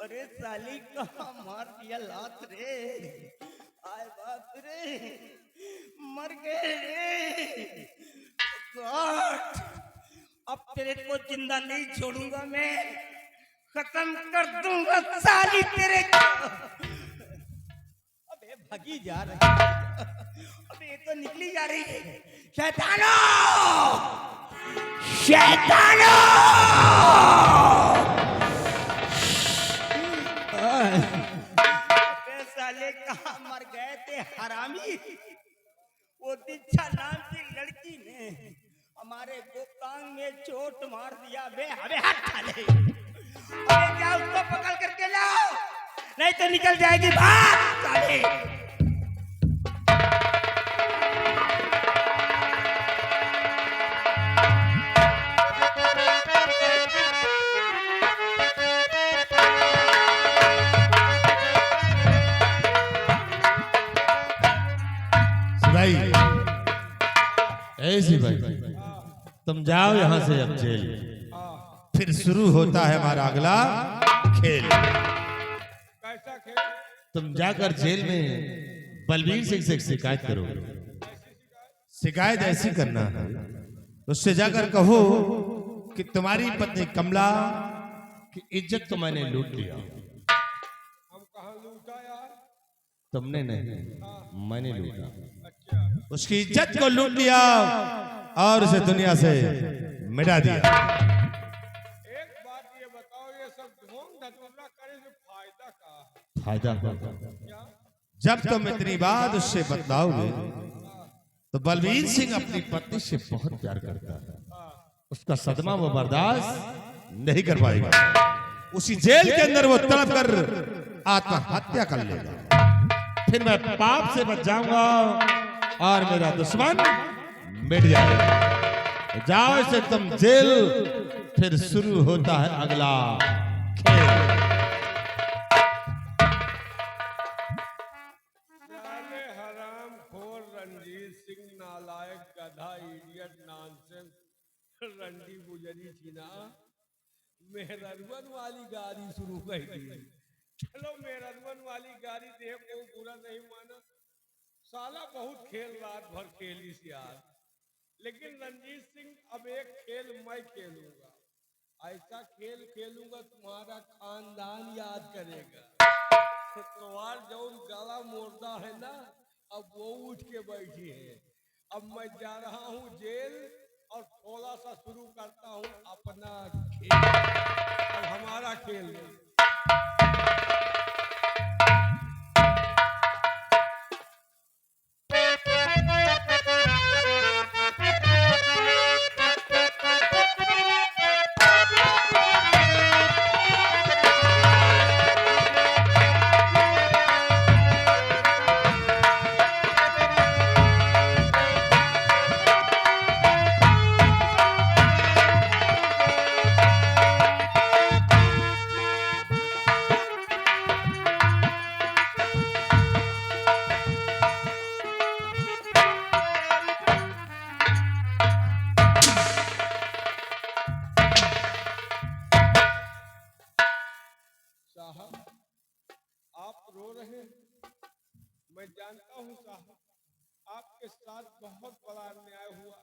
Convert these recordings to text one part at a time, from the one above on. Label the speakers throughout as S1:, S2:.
S1: अरे साली कहाँ मार दिया लात रे। आय बाप रे, मर गए रे। गॉड, अब तेरे को जिंदा नहीं छोड़ूंगा मैं, खत्म कर दूंगा साली तेरे को। अबे भागी जा रही है, अबे ये तो निकली जा रही है। शैतानो, शैतानो, अबे साले कहाँ मर गए थे हरामी। वो दीक्षा नाम की लड़की ने हमारे गोकांग में चोट मार दिया बे। अबे हट साले, अबे क्या उसको पकड़ करके लाओ, नहीं तो निकल जाएगी। भाग साले।
S2: भाई ऐसी भाई तुम जाओ यहाँ से अब जेल, फिर शुरू होता है हमारा अगला खेल।
S3: कैसा खेल?
S2: तुम जाकर जेल में बलबीर सिंह से शिकायत करो। शिकायत ऐसी करना है, उससे जाकर कहो कि तुम्हारी पत्नी कमला की इज्जत तो मैंने लूट लिया।
S3: हम कहाँ लूटा यार?
S2: तुमने नहीं, मैंने लूटा।
S3: अच्छा,
S2: उसकी इज्जत को लूट लिया और उसे दुनिया से मिटा दिया।
S3: एक बात ये बताओ, ये सब ढोंग धतूरा करे से फायदा का है?
S2: फायदा होगा
S3: क्या?
S2: जब तुम इतनी बात उससे बतलाओगे तो बलबीर सिंह अपनी पत्नी से बहुत प्यार करता है, उसका सदमा वो बर्दाश्त नहीं कर पाएगा। उसी जेल के अंदर वो तड़प कर आत्महत्या कर लेगा। फिर मैं पाप से बच जाऊंगा और मेरा दुश्मन मिट जाएगा। जाओ इसे तुम जेल, फिर शुरू होता है अगला खेल।
S3: साले हराम खोर रणजीत सिंह नालायक गधा इडियट नॉनसेंस रंडी गुजरी थी ना, मेहरवन वाली गाड़ी शुरू कर दी। चलो मेहरवन वाली गाड़ी देख को बुरा नहीं माना, साला बहुत खेल रात भर खेली यार। लेकिन रणजीत सिंह अब एक खेल मैं खेलूंगा, ऐसा खेल खेलूंगा तुम्हारा खानदान याद करेगा। तुम्हार जो गला मोड़ता है ना, अब वो उठ के बैठी है। अब मैं जा रहा हूँ जेल और थोड़ा सा शुरू करता हूँ अपना खेल। अब हमारा खेल है। साहब, आप रो रहे हैं, मैं जानता हूं साहब, आपके साथ बहुत बड़ा अन्याय हुआ।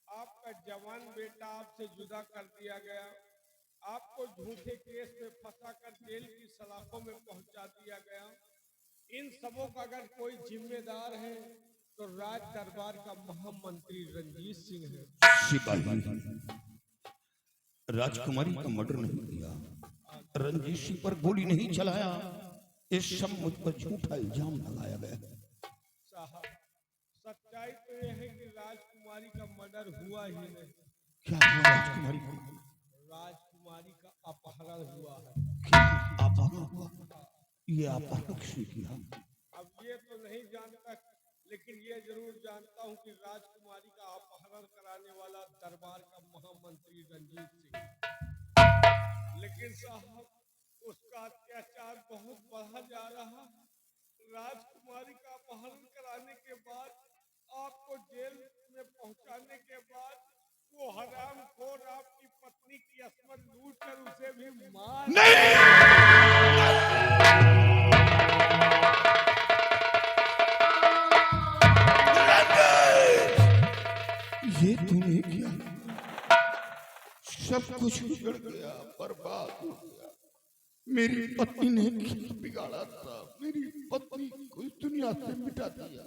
S3: आपका जवान बेटा आपसे जुदा कर दिया गया, आपको झूठे केस में फंसाकर जेल की सलाखों में पहुंचा दिया गया। इन सबों का अगर कोई जिम्मेदार है तो राज दरबार का महामंत्री रणजीत सिंह है।
S4: सिपाही, राजकुमारी का मर्डर नहीं किया, रणजीत सिंह पर गोली नहीं चलाया, इस सब मुझ पर झूठा इल्जाम लगाया गया।
S3: साहब, सच्चाई तो यह है कि राजकुमारी का मर्डर हुआ ही नहीं।
S4: क्या हुआ राजकुमारी को?
S3: राजकुमारी का अपहरण हुआ है।
S4: क्या अपहरण हुआ? ये अपहरण किसने किया?
S3: अब ये तो नहीं जानता, लेकिन ये जरूर जानता हूँ कि राजकुमारी का अपहरण कराने वाला दरबार का महामंत्री रणजीत सिंह। लेकिन साहब, उसका अत्याचार बहुत बढ़ा जा रहा है। राजकुमारी का अपहरण कराने के बाद, आपको जेल में पहुंचाने के बाद, वो हरामखोर आपकी पत्नी की अस्मत लूट कर उसे भी मार
S4: ये तूने किया, सब कुछ उजड़ गया, बर्बाद हो गया। मेरी पत्नी ने क्या बिगाड़ा था? मेरी पत्नी को इस दुनिया से मिटा दिया।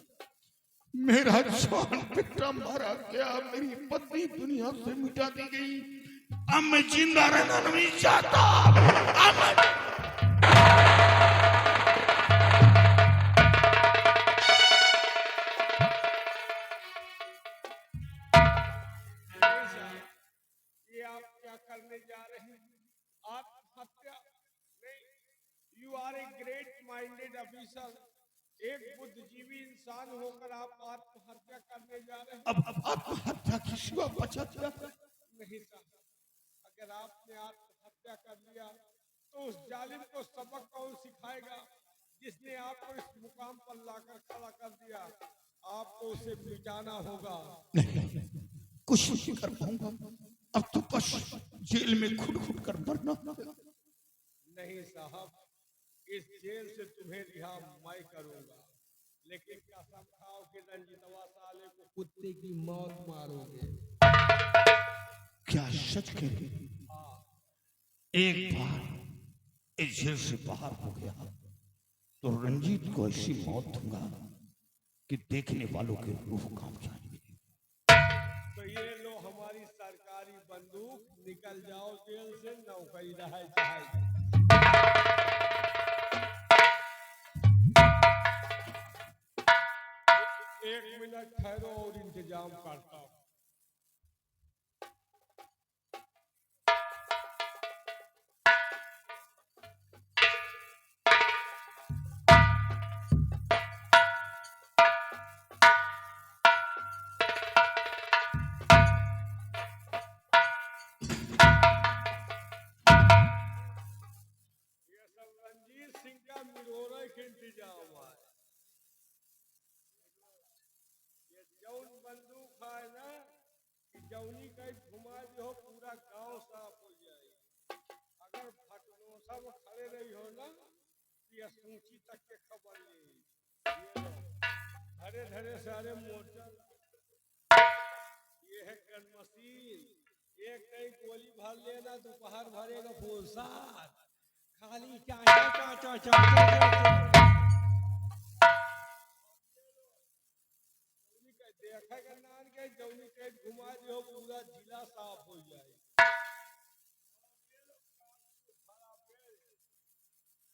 S4: मेरा जवान बेटा मारा गया, मेरी पत्नी दुनिया से मिटा दी गई। अब मैं जिंदा रहना नहीं चाहता। अब मैं
S3: ये आप क्या करने जा रहे हैं? आत्महत्या नहीं। You are a great minded officer. एक बुद्धिजीवी इंसान होकर आप आत्महत्या करने जा रहे हैं।
S4: अब आत्महत्या की सिवा बचा क्या?
S3: नहीं साहब, अगर आपने आत्महत्या कर लिया तो उस जालिम को सबक कौन सिखाएगा जिसने आपको इस मुकाम पर लाकर खड़ा कर दिया? आपको उसे मिटाना होगा।
S4: नहीं, कुछ नहीं कर पाऊंगा। अब तो बस जेल में घुट घुट कर मरना होगा।
S3: नहीं साहब, इस जेल से तुम्हें रिहा मैं करूंगा, लेकिन कसम खाओ कि रंजीतवा साले को कुत्ते की मौत मारोगे।
S4: क्या सच कह? एक बार इस जेल से बाहर हो गया तो रंजीत को ऐसी मौत दूंगा कि देखने वालों के रूह कांप जाएंगे।
S3: तो ये लो हमारी सरकारी बंदूक, निकल जाओ जेल से, नौकरी रह जाएगी। एक मिनट ठहरो और इंतजाम करता हूं। ये सब रंजीत सिंह का मिरोरे के इंतजाम है। ये जौन बंदूक है ना, कि जौनी कहीं घुमा जो पूरा गांव साफ हो जाए। अगर फटनोसा में खड़े रही हो ना, ये सूची तक के खबर ले। धरे धरे सारे मोर्चा, ये है गन मशीन। एक कहीं गोली भर लेना, दोपहर भरेगा फुलसार, खाली चाचा चाचा चाचा। देखेगा नान के जौनी के घुमा जो पूरा जिला साफ हो जाए।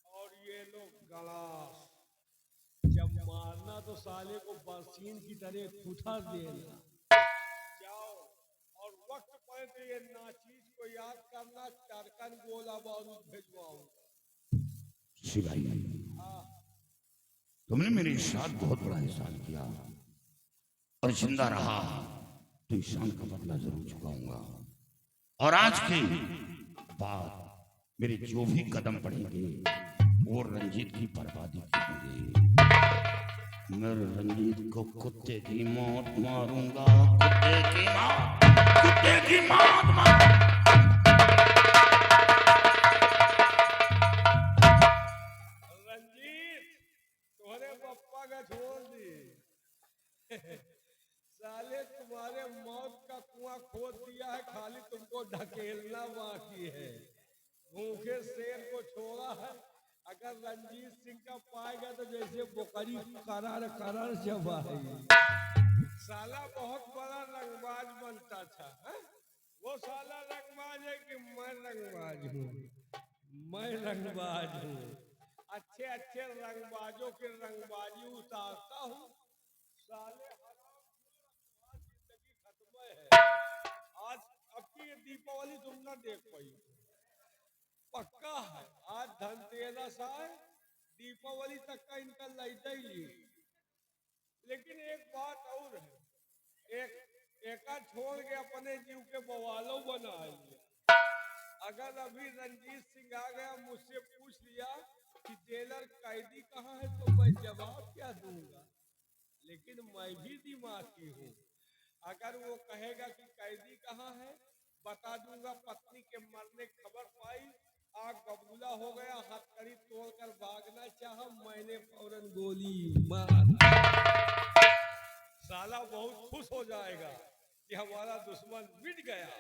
S3: और ये लोग गलास जब मारना तो साले को बरसीन की तरह कुठा देना। जाओ और वक्त पर तो ये नाचीज को याद करना, टरकन गोला बारूद भिजवाऊंगा।
S4: सिपाही, तुमने मेरे साथ बहुत बड़ा एहसान किया और जिंदा रहा तो एहसान का बदला जरूर चुकाऊंगा। और आज के बाद मेरे जो भी कदम बढ़ेंगे वो रंजीत की बर्बादी के होंगे। मैं रंजीत को कुत्ते की मौत मारूंगा, कुत्ते की मौत, कुत्ते की मौत
S3: रंजीत, तुम्हारे पप्पा का छोड़ दी। साले तुम्हारे मौत का कुआं खोद दिया है, खाली तुमको ढकेलना बाकी है। भूखे शेर को छोड़ा है, अगर रंजीत सिंह का पाएगा तो जैसे बोकरी करार करार चबाएगी। साला बहुत बड़ा रंगबाज बनता था, है? वो साला रंगबाज है कि मैं रंगबाज हूँ? मैं रंगबाज हूँ। अच्छे अच्छे रंगबाजों की रंगबाजी उतारता हूँ। साले हराम, जिंदगी खत्म है। आज अब की ये दीपावली तुम ना देख पाई, पक्का है। आज धनतेरस है, दीपावली तक का इनका लाइट ही ली। लेकिन एक बात और है, एक छोड़ के अपने जीव के बवालों बना लिया। अगर अभी रंजीत सिंह आ गया, मुझसे पूछ लिया कि जेलर कैदी कहाँ है तो मैं जवाब क्या दूंगा, लेकिन मैं भी दिमागी हूँ। अगर वो कहेगा कि कैदी कहाँ है, बता दूंगा पत्नी के मरने खबर पाई, आग बबूला हो गया, हथकड़ी तोड़कर भागना चाहा, मैंने फौरन गोली मार। साला बहुत खुश हो जाएगा कि हमारा दुश्मन मिट गया,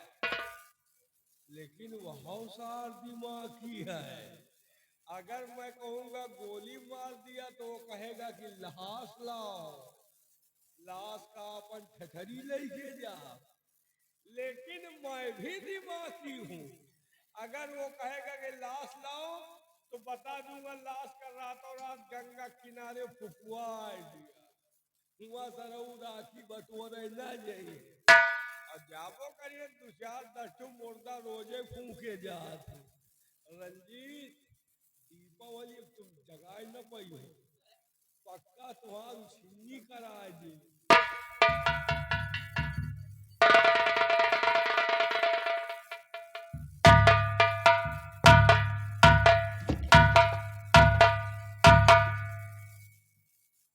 S3: लेकिन वह होशियार दिमागी है। अगर मैं कहूंगा गोली मार दिया तो वो कहेगा कि लाश लाओ, लाश का अपन ठठरी लेके जा, लेकिन मैं भी दिमागी हूँ। अगर वो कहेगा कि लाश लाओ तो बता दूंगा लाश का रातों रात गंगा किनारे फुफुआ दिया, हुआ सरऊ राखी बटोरे न जाइए, और जाबो करिए 2-4-10 मुर्दा रोजे फूके जाते। रंजीत, दीपावली अब तुम जगाए न पाई हो, पक्का तुम्हार छिन्नी कराए दी।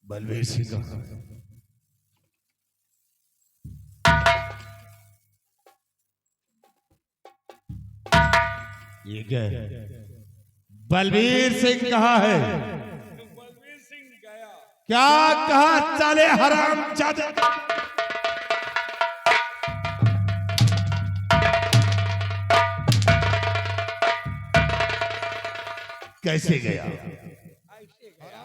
S2: बलवीर सिंह कहाँ है? ये क्या है? बलवीर सिंह कहाँ है?
S3: बलवीर सिंह गया।
S2: क्या कहा चाले हराम जादे? कैसे गया?
S3: ऐसे गया।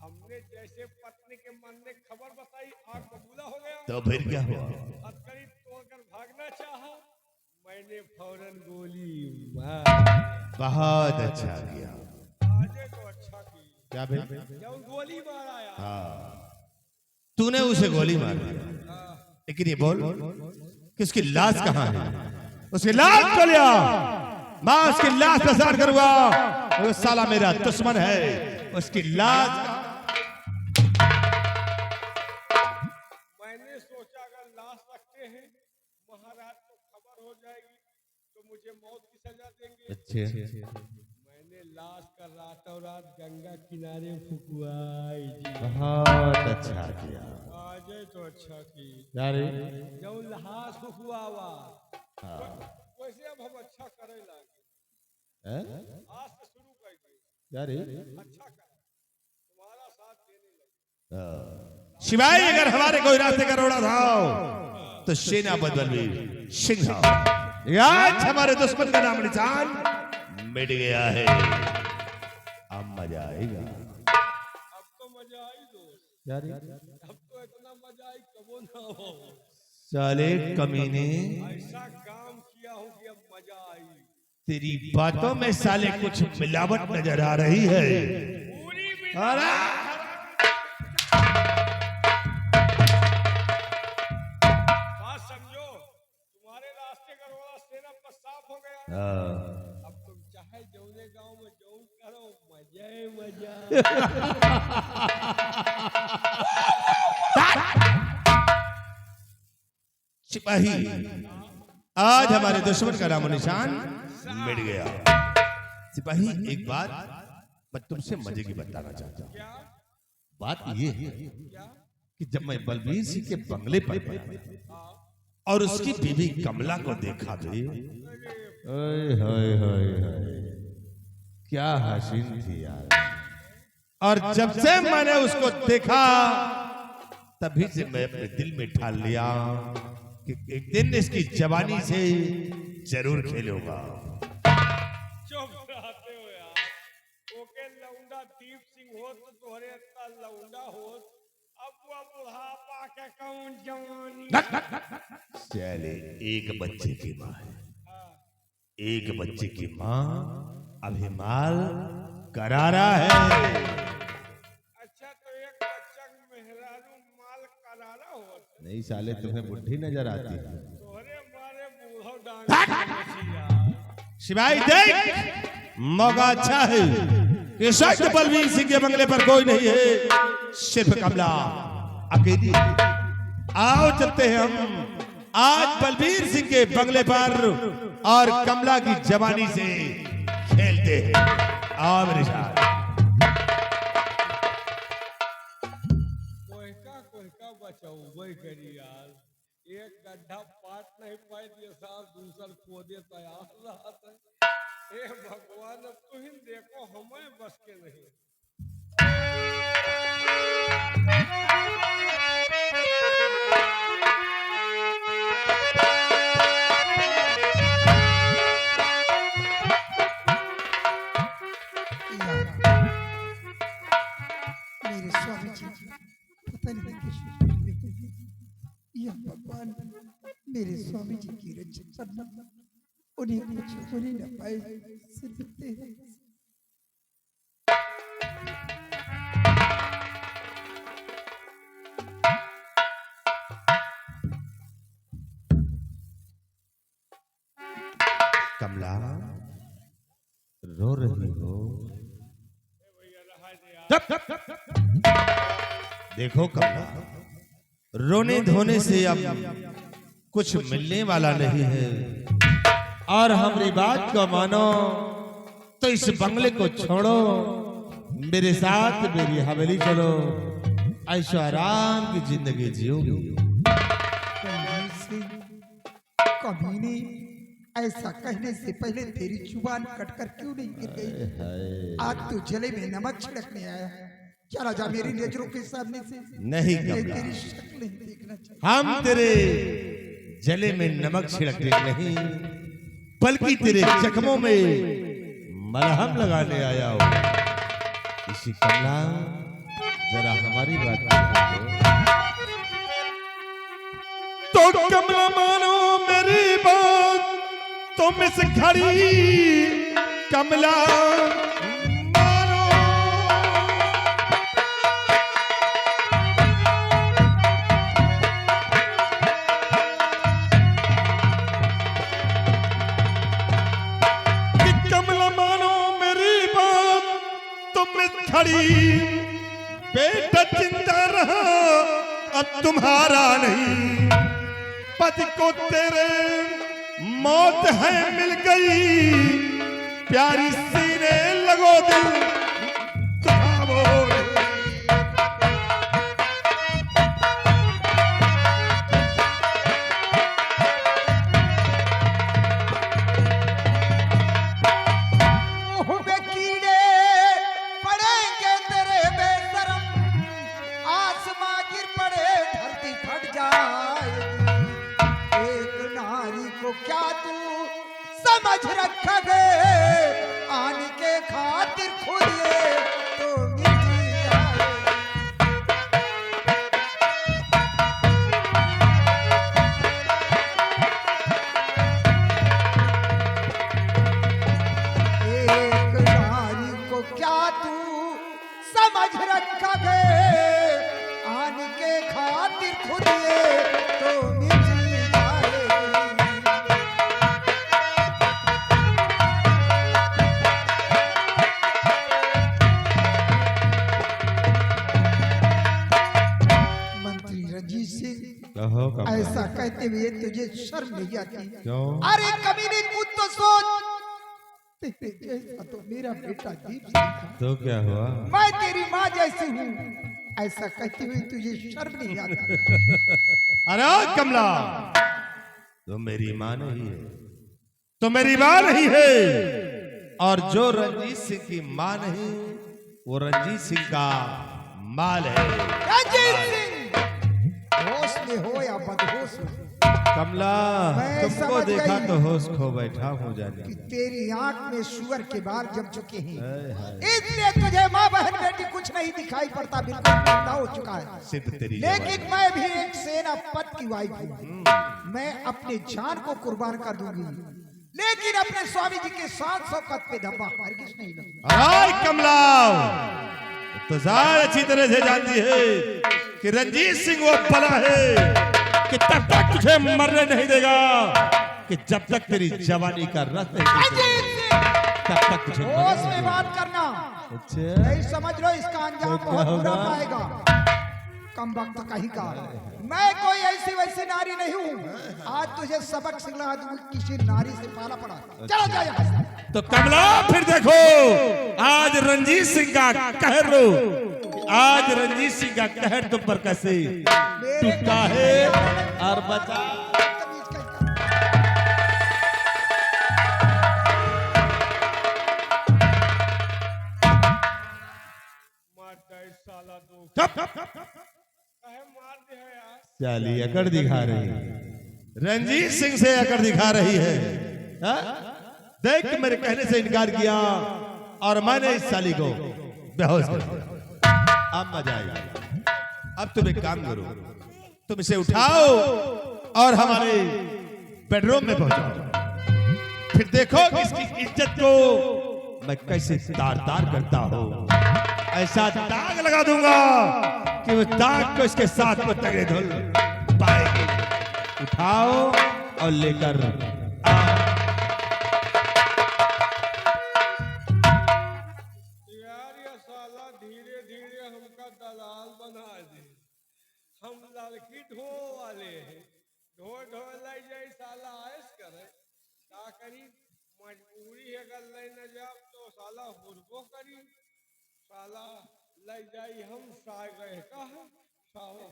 S3: हमने जैसे पत्नी के मन ने खबर बताई, आग बबूला हो गया,
S2: तो फिर क्या हुआ?
S3: हथकड़ी तोड़कर भागना चाहा, मैंने फौरन गोली मार।
S2: बहुत अच्छा किया।
S3: आजे तो अच्छा की।
S2: क्या भाई?
S3: जब गोली मार आया,
S2: हाँ, तूने उसे गोली मार दी, लेकिन ये बोल कि उसकी लाश कहाँ है? उसकी लाश को लिया, मैं उसकी लाश प्रसार करूंगा। वो साला मेरा दुश्मन है, उसकी लाश।
S3: मैंने सोचा अगर लाश रखते हैं महाराज को खबर हो जाएगी तो मुझे मौत की सजा देंगे।
S2: अच्छे,
S3: मैंने लाश का रातों रात गंगा किनारे फुकवाई जी।
S2: बहुत अच्छा किया।
S3: आजे तो अच्छा की।
S2: यार
S3: जब लाश फुकवावा, वैसे अब हम अच्छा करे लागे, आज से शुरू करके
S2: यार
S3: अच्छा करे, तुम्हारा साथ देने लगे।
S2: शिवाय अगर हमारे कोई रास्ते का रोड़ा था तो सेना बलवीर सिंह, आज हमारे दुश्मन का नाम निशान मिट गया है। अब मजा आएगा।
S3: अब तो मजा आई दोस्त,
S2: यार
S3: अब तो इतना मजा आई कबो ना हो।
S2: साले कमीने,
S3: ऐसा काम किया हो कि अब मजा आई।
S2: तेरी बातों में साले कुछ मिलावट नजर आ रही है।
S3: पूरी भी
S2: अरे
S3: बात समझो, तुम्हारे रास्ते का रोड़ा सेना पर साफ हो गया। अब तुम चाहे जौने गांव में जौन करो, मजा ही मजा।
S2: सिपाही, आज हमारे दुश्मन का नामो निशान मिट गया। सिपाही, एक बात मैं तुमसे मजे की बताना चाहता हूँ।
S3: क्या
S2: बात ये है
S3: क्या?
S2: कि जब मैं बलवीर सिंह के बंगले पर गया और उसकी बीवी कमला को देखा भी, ओए होए होए होए, क्या हसीन थी यार। और जब से मैंने उसको देखा तभी से मैं अपने दिल में ठान लिया कि एक दिन इसकी जवानी से जरूर खेलूंगा।
S3: चुप रहते हो यार। ओके लौंडा दीप सिंह हो तो तोहरे इतना लौंडा हो, अब वो बुढ़ापा के कौन जवानी।
S2: चले, एक बच्चे की माँ है,
S3: हाँ,
S2: एक बच्चे की माँ अभी माल करारा है।
S3: अच्छा तो एक बच्चा मेहरारू माल करारा हो,
S2: नहीं साले, तुम्हें बुढ़ी नजर आती है।
S3: तोहरे मारे बूढ़ो डांग।
S2: शिवाई देख, मौका अच्छा है कि शायद बलवीर सिंह के बंगले पर कोई नहीं है, सिर्फ कमला अकेली। आओ चलते हैं हम आज बलबीर सिंह के बंगले पर और कमला की जवानी से खेलते हैं। आओ मेरे साथ।
S3: कोई बचाओ वही करी यार, एक गड्ढा पाट नहीं पाए दिए साहब, दूसर खोदे तैयार रहा था। हे भगवान, अब तुम देखो हमें बस के नहीं।
S5: मेरे स्वामी जी पता नहीं किस या भगवान मेरे स्वामी जी की रक्षा करना, उन्हें कुछ होने न पाए सिर्फ तेरे।
S2: कमला रो रही हो? देखो कमला, रोने धोने से अब कुछ मिलने वाला नहीं है, और हमारी बात को मानो तो इस बंगले को छोड़ो, मेरे साथ मेरी हवेली चलो, ऐशो आराम की जिंदगी जियोगी।
S5: कभी नहीं, ऐसा कहने से पहले तेरी जुबान कटकर क्यों नहीं गिर गई? आज तू जले में नमक छिड़कने आया, चला जा मेरी नजरों के सामने से।
S2: नहीं
S5: मैं
S2: कमला,
S5: तेरी शक्ल नहीं देखना चाहता।
S2: हम तेरे जले में नमक छिड़कने नहीं, बल्कि तेरे जख्मों में मलहम लगाने आया हूं। इसी कमला, जरा हमारी बात सुनो। तो कमला मानो मेरी बात, तुम इस घड़ी कमला मानो। कि कमला मानो मेरी बात, तुम इस घड़ी बेटा चिंता रहा अब तुम्हारा नहीं, पति को तेरे मौत है मिल गई, प्यारी सीने लगो दिल दुखावो रे।
S5: ओह कीड़े पड़ेंगे तेरे बेशरम, आसमां गिर पड़े धरती फट जाएगी। एक नारी को क्या तू समझ रखा गए, आने के खातिर खुद ये तो मिट जाए। एक नारी को क्या तू समझ रखा गए, आने के खातिर खुद ये तो मिट जाए। मंत्री रंजीत सिंह, ऐसा कहते हुए तुझे शर्म नहीं आती?
S2: क्यों?
S5: अरे कमीने खुद तो सोच, तेरे जैसा तो मेरा बेटा दीप सिंह था,
S2: तो क्या हुआ?
S5: मैं तेरी माँ जैसी हूँ, ऐसा कहते हुए तुझे शर्म नहीं आता?
S2: अरे कमला, तो मेरी माँ नहीं है, तो मेरी माँ नहीं है, और जो रंजीत सिंह की माँ नहीं, वो रंजीत सिंह का माल है।
S5: रंजीत सिंह, होश में हो या बदहोश में,
S2: कमला,
S5: मैं
S2: तुमको
S5: समझ
S2: देखा
S5: गई
S2: तो होश खो बैठा हूँ जाने।
S5: कि तेरी आंख में सुअर के बाल जम चुके हैं,
S2: हाय हाय।
S5: इसलिए तुझे माँ बहन बेटी कुछ नहीं दिखाई पड़ता, बिल्कुल अंधा हो चुका है।
S2: सिद्ध तेरी
S5: लेकिन मैं भी एक सेनापति की वाइफ हूँ, मैं अपने जान को कुर्बान कर दूंगी, लेकिन अपने स्वामी जी के 700 कद पे धब्बा हरगिज नहीं लगूंगा।
S2: अरे कमला, तो ज़ाहिर अच्छी तरह से जानती है कि रंजीत सिंह वो बला है कि तब तक तुझे मरने नहीं देगा, कि जब तक तेरी जवानी का रस नहीं
S5: रंजीत
S2: तब तक तुझे मरने
S5: होश
S2: नहीं
S5: में
S2: देगा।
S5: बात करना,
S2: अच्छा,
S5: नहीं समझ लो इसका अंजाम
S2: तो क्या
S5: बहुत बुरा
S2: होगा?
S5: पाएगा। कम वक्त कहीं का, मैं कोई ऐसी वैसी नारी नहीं हूँ। आज तुझे सबक सिखला दूंगी, किसी नारी से पाला पड़ा। चलो जा यहाँ से।
S2: तो कमला फिर देखो, आज रंजीत सिंह का कहर लो, आज रंजीत सिंह का कहर तुम पर कैसे टूटा है और बचा।
S3: साला दो
S2: चुप।
S3: मार दे है यार।
S2: चाली अकड़ दिखा रही है, रंजीत सिंह से अकड़ दिखा रही है। हा? देख मेरे कहने से इनकार किया और मैंने इस साली को बेहोश कर दिया। अब मजा आएगा। अब तुम एक काम करो, तुम इसे उठाओ और हमारे बेडरूम में पहुंचाओ, फिर देखो कि इसकी इज्जत को मैं कैसे तार तार करता हूं। ऐसा दाग लगा दूंगा कि वो दाग को इसके साथ में तगड़े धुल पाएगी। उठाओ और लेकर
S3: यार ये साला धीरे धीरे हमका दलाल बना दे। हम लड़की ढो वाले हैं, ढो ढो लाई जाए साला आयस करे। का करी, मजबूरी है, अगर ले न जाओ तो साला हुरबो करी। साला ले जाई हम साय गए का साला।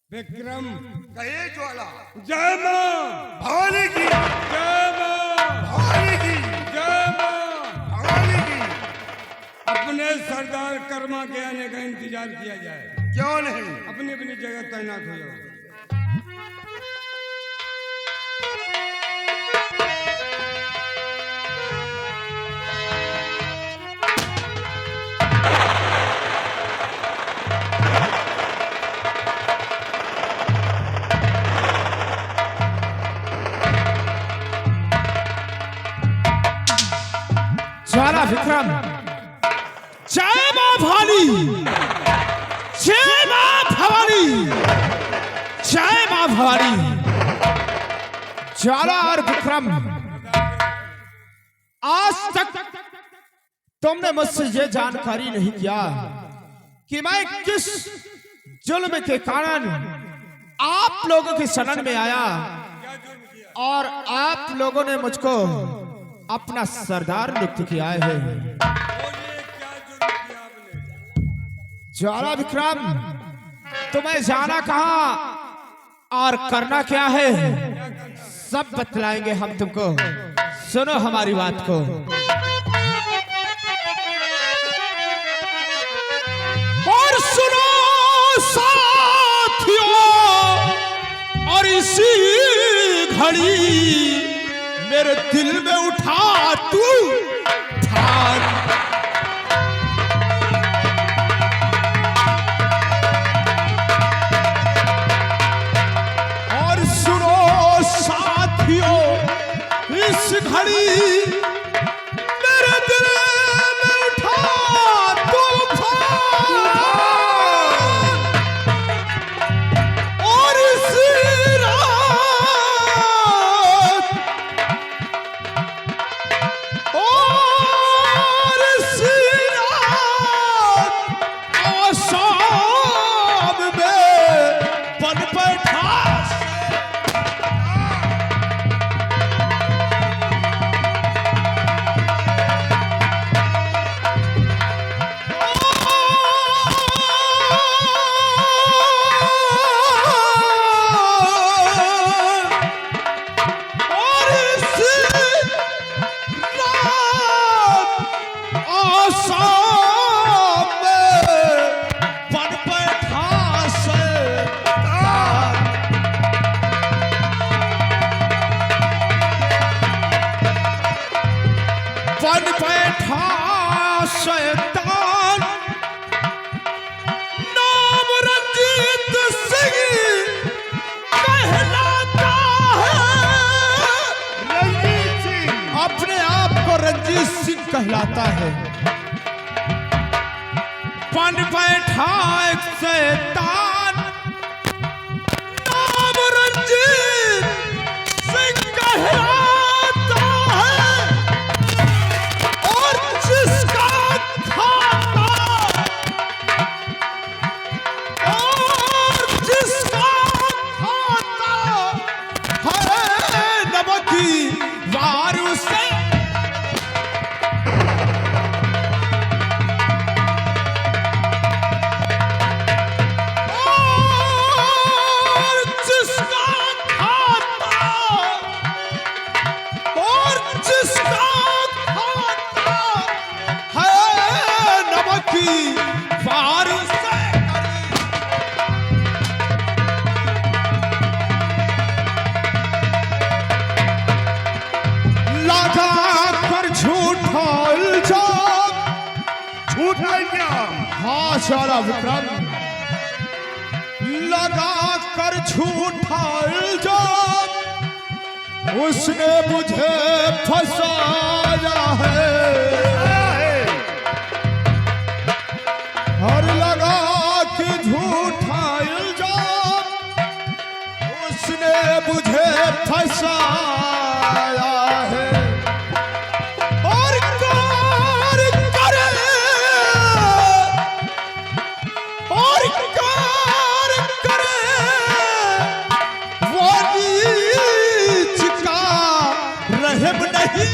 S3: विक्रम
S4: कहे ज्वाला
S3: जय मां
S4: भवानी की,
S3: जय मां
S4: भवानी की,
S3: जय मां।
S4: भवानी की।
S3: अपने सरदार कर्मा के आने का इंतजार किया जाए।
S4: क्यों नहीं?
S3: अपनी अपनी जगह तैनात हो जाओ।
S5: ज्वाला विक्रम, जय मां भवानी, जय मां भवानी, जय मां भवानी। ज्वाला और विक्रम, आज तक तुमने मुझसे ये जानकारी नहीं किया कि मैं किस जुल्म के कारण आप लोगों के शरण में आया और आप लोगों ने मुझको अपना सरदार नियुक्त किया है। ज्वाला विक्रम, तुम्हें जाना कहां और करना क्या है, सब बतलाएंगे हम तुमको। सुनो हमारी बात को। और सुनो साथियों, और इसी घड़ी मेरे दिल में उठा तू ठान। और सुनो साथियों, इस घड़ी मेरे दिल में उठा तूफान। और इसी रात, ओ
S2: कहता है, बन बैठा एक शैतान नाम रंजीत सिंह कहलाता है, और जिसका खाता है नमकी वारू से सारा विक्रम लगा कर झूठा इल्जाम उसने मुझे फंसाया है, और लगा के झूठा इल्जाम उसने मुझे फंसाया है, और कार करे और कार करे वो नीच का रहम नहीं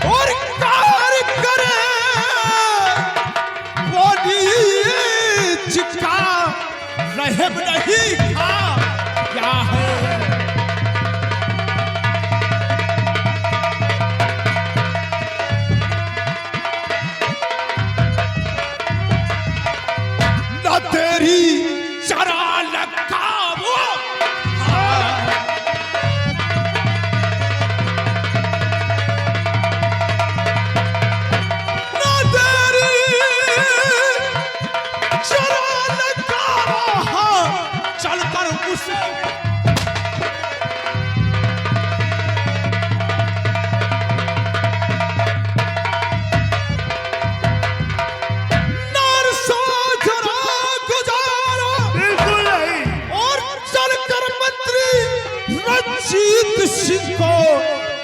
S2: और कार करे वो नीच का रहम नहीं था। क्या है न तेरी चरा लगा वो न तेरी चरा लगा वो चलकर उसे नरसा जरा गुजारा
S4: बिल्कुल नहीं।
S2: और चलकर मंत्री रंजीत सिंह को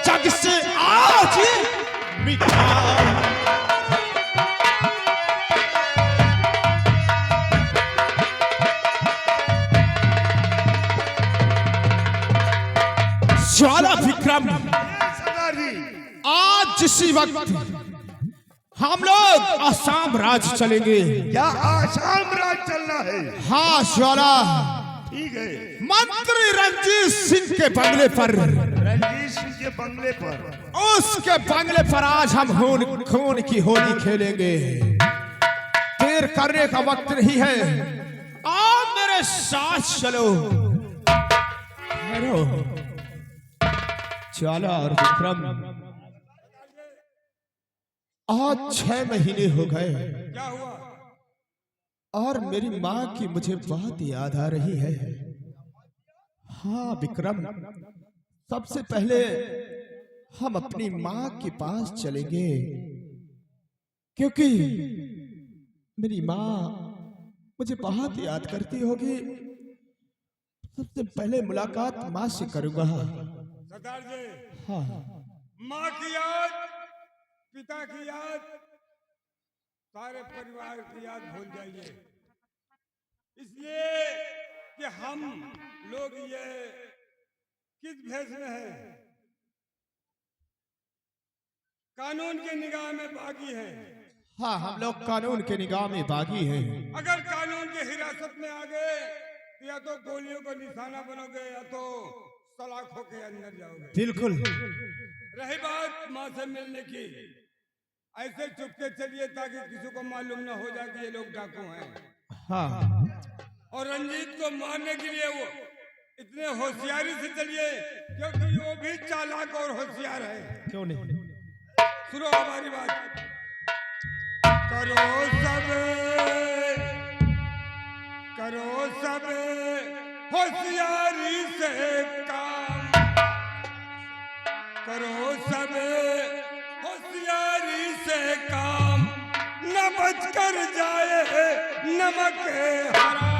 S2: जग से आज ही मिटा। ज्वाला विक्रम
S4: सरदार जी,
S2: आज इसी वक्त हम लोग आसाम राज चलेंगे।
S4: क्या आसाम राज चलना है?
S2: हाँ ज्वाला,
S4: ठीक है।
S2: मंत्री रंजीत सिंह के बंगले पर,
S4: रणजीत सिंह के बंगले पर
S2: उसके बंगले पर आज हम खून की होली खेलेंगे। देर करने का वक्त नहीं है, आप मेरे साथ चलो। हेलो ज्वाला और विक्रम, आज 6 महीने हो गए
S3: क्या हुआ?
S2: और मेरी माँ की मुझे बहुत याद आ रही है। हाँ विक्रम, सबसे पहले हम अपनी माँ के पास चलेंगे, क्योंकि मेरी माँ मुझे बहुत याद करती होगी। सबसे पहले मुलाकात माँ से करूंगा।
S3: सरदार जी,
S2: हाँ
S3: माँ की याद, पिता की याद, सारे परिवार की याद भूल जाइए, इसलिए कि हम लोग ये किस भेष में हैं, कानून की निगाह में बागी हैं।
S2: हाँ, हम लोग कानून के निगाह में बागी हैं।
S3: अगर कानून की हिरासत में आ गए तो या तो गोलियों को निशाना बनोगे या तो सलाखों के अंदर जाओगे।
S2: बिल्कुल।
S3: रही बात माँ से मिलने की, ऐसे चुपके चलिए ताकि किसी को मालूम न हो जाए कि ये लोग डाकू हैं।
S2: हाँ,
S3: और रंजीत को मारने के लिए वो इतने होशियारी से चलिए, क्योंकि वो भी चालाक और होशियार है।
S2: क्यों नहीं?
S3: सुनो हमारी बात। करो सब होशियारी से काम, करो सब होशियारी से काम, न बच कर जाए नमक हराम।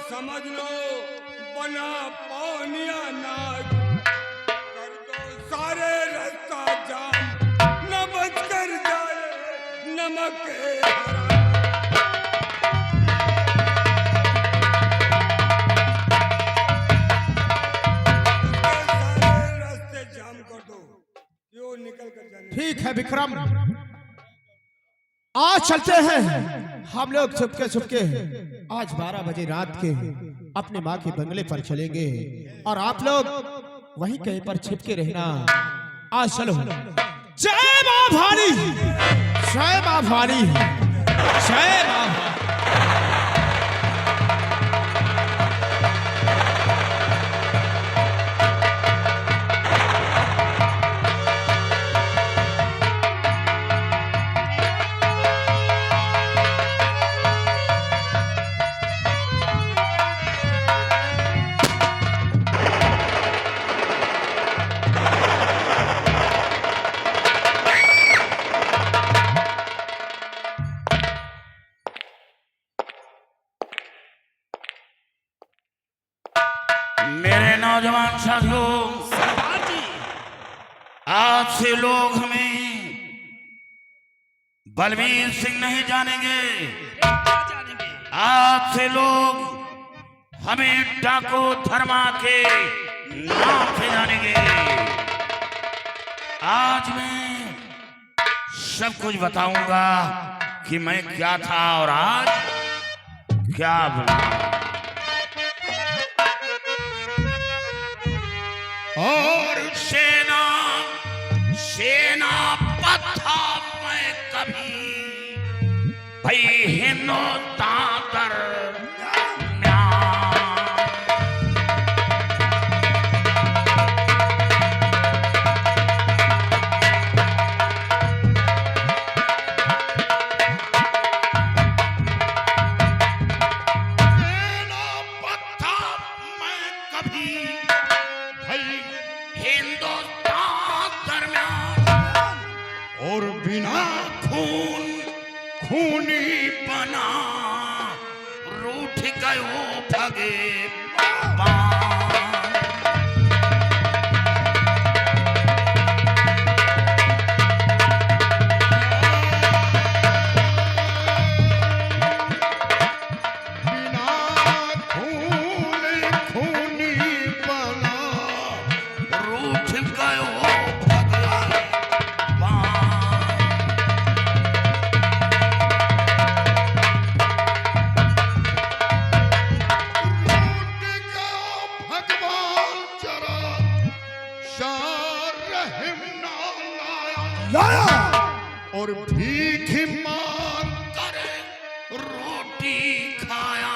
S3: समझ लो बना पौनिया नाग, कर दो सारे रास्ता जाम, न बच कर जाए नमक सारे रास्ते जाम कर दो, क्यों निकल कर जाने।
S6: ठीक है विक्रम, आज चलते हैं हम लोग छुपके छुपके आज 12 बजे रात के अपने माँ के बंगले पर चलेंगे और आप लोग वहीं कहीं पर छिपके रहना। आज चलो। जय माँ भवानी, जय माँ भवानी, जय माँ।
S4: मेरे नौजवान साथियों, आज से लोग हमें बलवीर सिंह नहीं जानेंगे, आज से लोग हमें डाकू धर्मा के नाम से जानेंगे। आज मैं सब कुछ बताऊंगा कि मैं क्या था और आज क्या बना। और सेना पथा मैं कभी भाई हिंदुस्तान कर और बिना खूनी बना रूठ गयो भगे और भीख मांग कर रोटी खाया,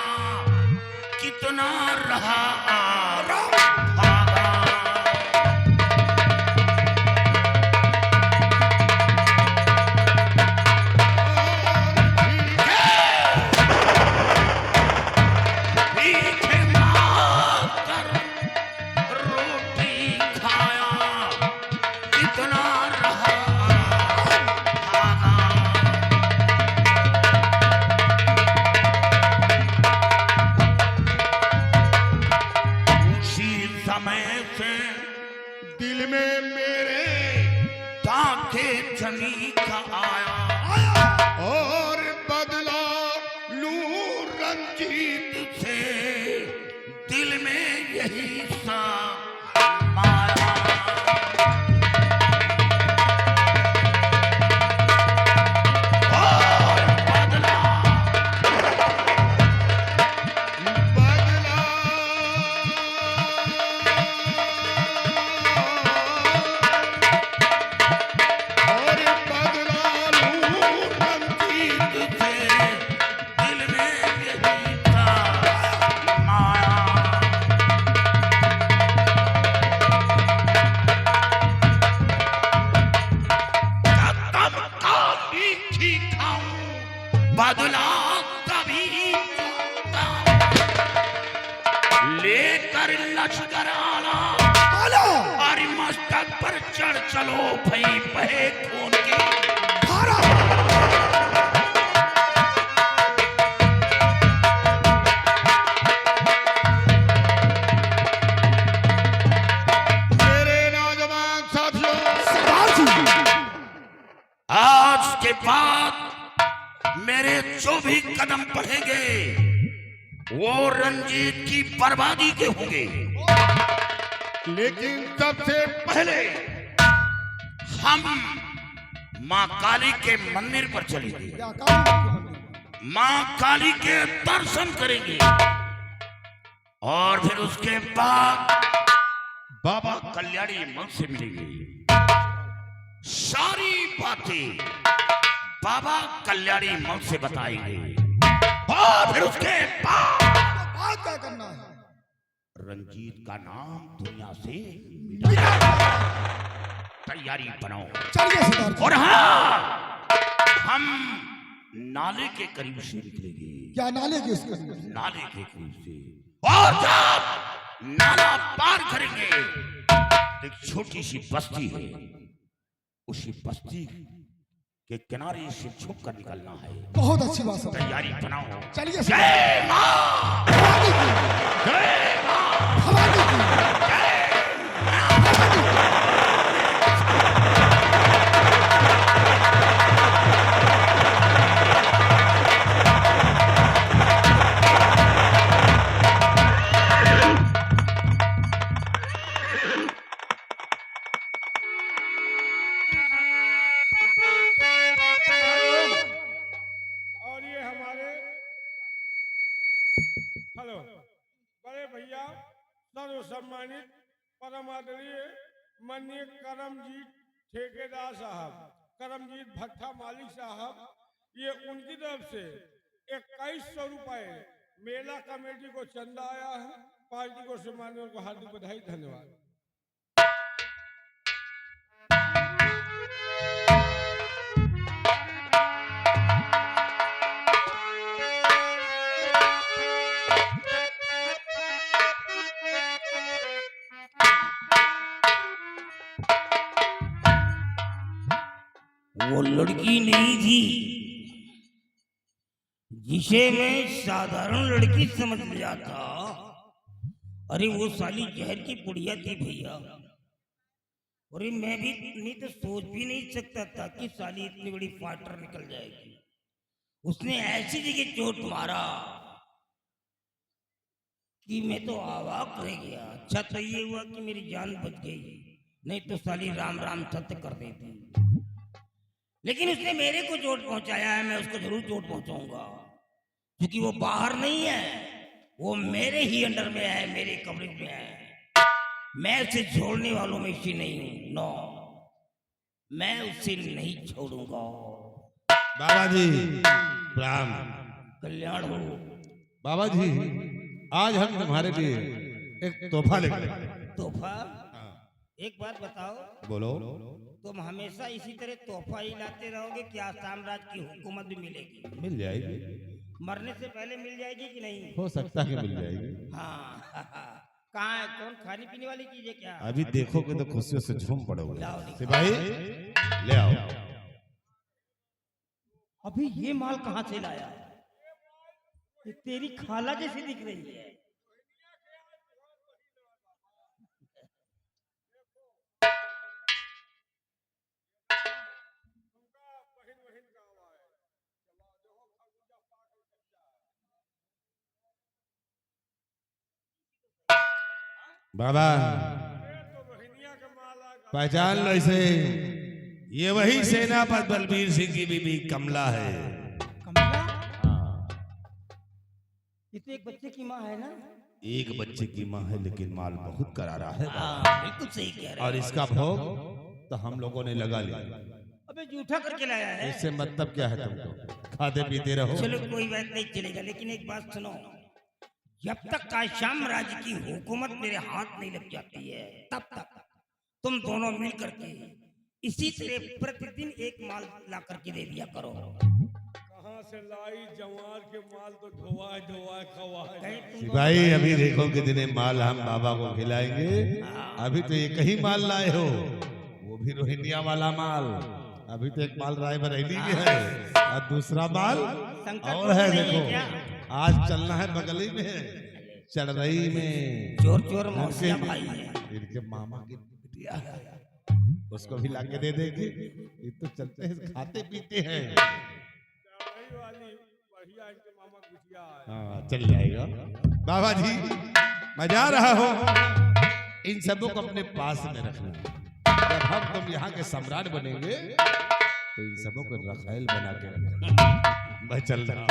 S4: कितना रहा दिल में मेरे ताके जनी का आया और बदला लूं रंजीत से दिल में यही सा माया। और बदला रंजीत से दिल में यही था माया। कदम का मीठी खाऊं बदला कभी चूका। लेकर लश्कर आला और मस्तक पर चढ़ चलो भई बहे खून की धारा।
S2: मेरे नौजवान साथियों,
S4: आज के बाद मेरे जो भी कदम बढ़ेंगे वो रंजीत की बर्बादी के होंगे।
S2: लेकिन सबसे
S4: पहले हम मां काली के मंदिर पर चलेंगे, मां काली के दर्शन करेंगे और फिर उसके बाद बाबा कल्याणी मल से मिलेंगे। सारी बातें बाबा कल्याणी मल से बताएंगे और फिर उसके बाद
S5: क्या करना है?
S4: रंजीत का नाम दुनिया से मिटा। तैयारी बनाओ।
S5: चलिए सरदार जी।
S4: और हाँ, हम नाले के करीब से निकलेंगे।
S5: क्या नाले की उसका?
S4: नाले के करीब से, और जब नाला पार करेंगे एक छोटी सी बस्ती है, उसी बस्ती के किनारे से छुप कर निकलना है।
S5: बहुत अच्छी बात है।
S4: तैयारी बनाओ।
S5: चलिए
S4: जय मां,
S5: भवानी की,
S4: जय मां,
S5: भवानी की।
S3: और ये हमारे हेलो बड़े भैया सर्व सम्मानित परम आदरणीय माननीय करमजीत ठेकेदार साहब, करमजीत भट्टा मालिक साहब, ये उनकी तरफ से 2100 रुपए मेला कमेटी को चंदा आया है। पार्टी को सम्मानित को हार्दिक बधाई, धन्यवाद।
S1: वो लड़की नहीं थी जिसे मैं साधारण लड़की समझ लिया था। अरे वो साली जहर की पुड़िया थी भैया। अरे मैं तो सोच भी नहीं सकता था कि साली इतनी बड़ी फाटर निकल जाएगी। उसने ऐसी जगह चोट मारा कि मैं तो अवाक रह गया। अच्छा तो ये हुआ कि मेरी जान बच गई, नहीं तो साली राम राम सत्य कर देती। लेकिन उसने मेरे को चोट पहुंचाया है, मैं उसको जरूर चोट पहुंचाऊंगा, क्योंकि वो बाहर नहीं है, वो मेरे ही अंडर में है, मेरे कवरेज में है। मैं उसे छोड़ने वालों में से नहीं हूं। नो, मैं उसे नहीं छोड़ूंगा।
S2: बाबा जी प्रणाम।
S1: कल्याण हो।
S2: बाबा जी, आज हम तुम्हारे लिए एक तोहफा लेकर आए।
S1: तोहफा? एक बात बताओ,
S2: बोलो।
S1: तुम हमेशा इसी तरह तोहफा ही लाते रहोगे? क्या साम्राज्य की हुकूमत भी मिलेगी?
S2: मिल जाएगी,
S1: मरने से पहले मिल जाएगी कि नहीं?
S2: हो सकता है मिल जाएगी।
S1: हाँ कहाँ है? कौन खाने पीने वाली चीज है क्या?
S2: अभी देखोगे तो खुशियों से झूम पड़ोगे।
S1: लाओ दिखाओ।
S2: सिपाही ले आओ।
S1: अभी ये माल कहाँ से लाया? ये तेरी खाला जैसी दिख रही है।
S2: बाबा
S3: तो रोहिणिया का माल आ गया।
S2: पहचान लो इसे, ये वही सेनापति बलबीर सिंह की बीबी कमला है।
S1: कमला, ये तो एक बच्चे की माँ है ना?
S2: एक बच्चे की माँ है लेकिन माल बहुत करारा है
S1: बिल्कुल सही कह रहे
S2: और इसका भोग तो हम लोगों ने लगा लिया।
S1: अबे जूठा करके लाया है।
S2: इससे मतलब क्या है तुमको? खाते पीते रहो।
S1: चलो कोई बात नहीं, चलेगा, लेकिन एक बात सुनो, जब तक काशाम राज्य की हुकूमत मेरे हाथ नहीं लग जाती है तब तक तुम दोनों मिल करके इसी तरह प्रतिदिन एक माल ला करके दे दिया करो।
S3: कहाँ से लाई जवार के माल तो धोवाए धोवाए खवाए।
S2: सिपाही अभी देखो कितने माल हम बाबा को खिलाएंगे। अभी तो एक ही माल लाए हो, वो भी रोहिंग्या वाला माल। अभी तो एक माल रायबरेली में है और दूसरा माल और है। देखो आज चलना है बगली में, चढ़रई में।
S1: चोर चोर मौसिया भाई है।
S2: इनके मामा की बिटिया है, उसको भी लाके दे देंगे। ये तो चलते हैं, खाते पीते हैं।
S3: चढ़ई वाली बढ़िया इनके मामा गुटिया है।
S2: हाँ चल जाएगा। बाबा जी मैं जा रहा हूँ, इन सबों को अपने पास में रखना। जब हम तुम यहाँ के सम्राट बनेंगे तो इन सबों को रखैल बना के रखना। मैं चल रहा हूँ।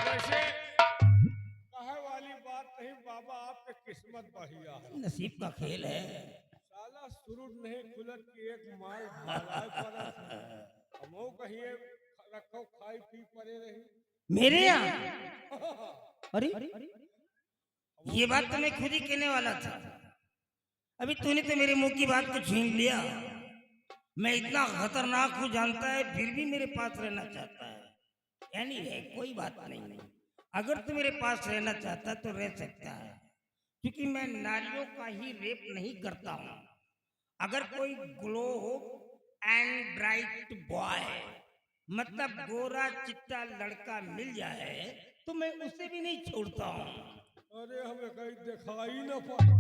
S3: वैसे कहे वाली बात नहीं बाबा, आपके किस्मत बढ़िया है।
S1: नसीब का खेल है।
S3: साला शुरू नहीं खुलत कि एक माल भागाए पर हमो कहिए रखो खाई पी पड़े रही।
S1: मेरे यहाँ अरे ये बात तो मैं खुद ही कहने वाला था। अभी तूने तो मेरे मुंह की बात को छीन लिया। मैं इतना खतरनाक हूँ जानता है, फिर भी मेरे पास रहना चाहता है। यानी है कोई बात नहीं, अगर तू मेरे पास रहना चाहता है तो रह सकता है, क्योंकि मैं नारियों का ही रेप नहीं करता हूँ। अगर कोई ग्लो एंड ब्राइट बॉय मतलब गोरा चिट्टा लड़का मिल जाए तो मैं उसे भी नहीं छोड़ता हूँ।
S3: अरे हमें कहीं दिखाई ना पड़ा।